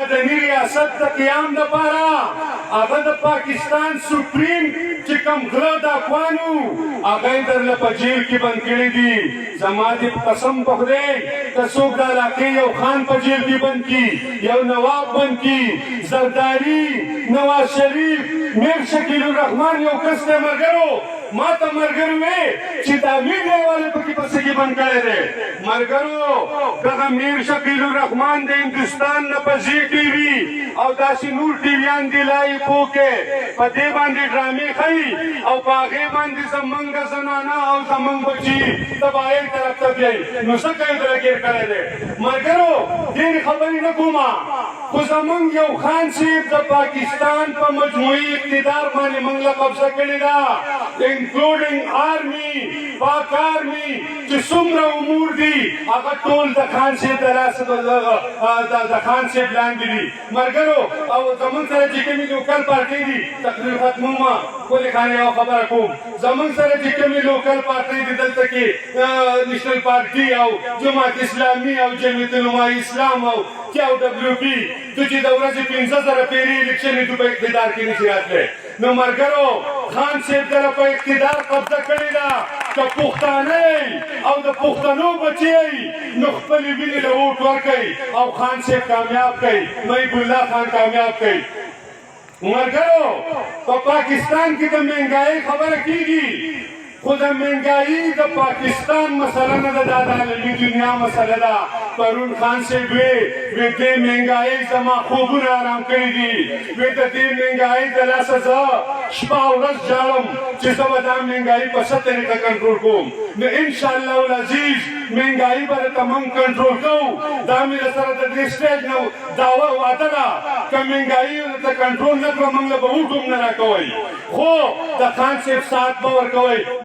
مدني ریاست د قیام دپاره هغه د پاکستان سپریم چې کوم غله د افغانو هغه یې درله په جیل کې بند کړي دي. زما دې قسم په خدای که څوک د علاقې یو خان په جیل کې بند کړي، یو نواب بند کړي، زرداري، نواز شریف، میر شکیل الرحمن یو کس دی ملګرو، ما ته ملګرو وې چې دا میډیا والے پکې په څه کې بند کړی دی. ملګرو دغه میر شکیل الرحمن د هندوستان نه په زی ټي وي او داسې نور ټي ویان دي لایې پوکې په دې باندې ډرامې ښیي او په هغې باندې زمونږ زنانه او زمونږ بچي تباهۍ طرف ته بیایي. نو څه کوي دله ګیر کړی دی. ملګرو ډېرې خبرې نه کومه، خو زمونږ یو خان صاحب د پاکستان په مجموعي اقتدار باندې موږ له قبضه کړې ده، انکلوډینګ آرمي، پاک آرمي چې څومره امور دي هغه ټول د خان صاحب د لاسه د خان صاحب لاندې دي. ملګرو او زمونږ سره چې کومې لوکل پارټۍ دي تقریر ختمومه ولې خانې یوه خبره کوم، زمونږ سره چې کومې لوکل پارټۍ دي دلته کې نیشنل پارټي او جماعت اسلامي او جمعیت علماء اسلام او KWP دوی چې د ورځې 15,000 پیرې الیکشنې دوی په اقتدار کې نشي راتلی. نو ملګرو خان صاحب دله په اقتدار قبضه کړې ده که پښتانه او د پښتنو بچی نو خپلې وینې له ووټ ورکوئ او خان صاحب کامیاب کوئ، محب الله خان کامیاب کوئ. ملګرو په پاکستان کې د مهنګایۍ خبره کېږي، خو د مهنګایي د پاکستان مسله نه ده، دا د عالمي دنیا مسله ده. پرون خان صاحب وی دې مهنګایۍ زما خوبونه آرام کړي دي، وی د دې مهنګایۍ د لاسه زه شپه او ورځ ژاړم چې زه به دا مهنګایي په څه طریقه کنټرول کوم. نو انشاءالله العزیز مهنګایي به درته موږ کنټرول کوو. دا مې سره د دې سټیج نه دعوه وعده ده که مهنګایي درته کنټرول نه کړه موږ له به ووټ هم نه راکوئ، خو د خان صاحب ساعت به ورکوئ.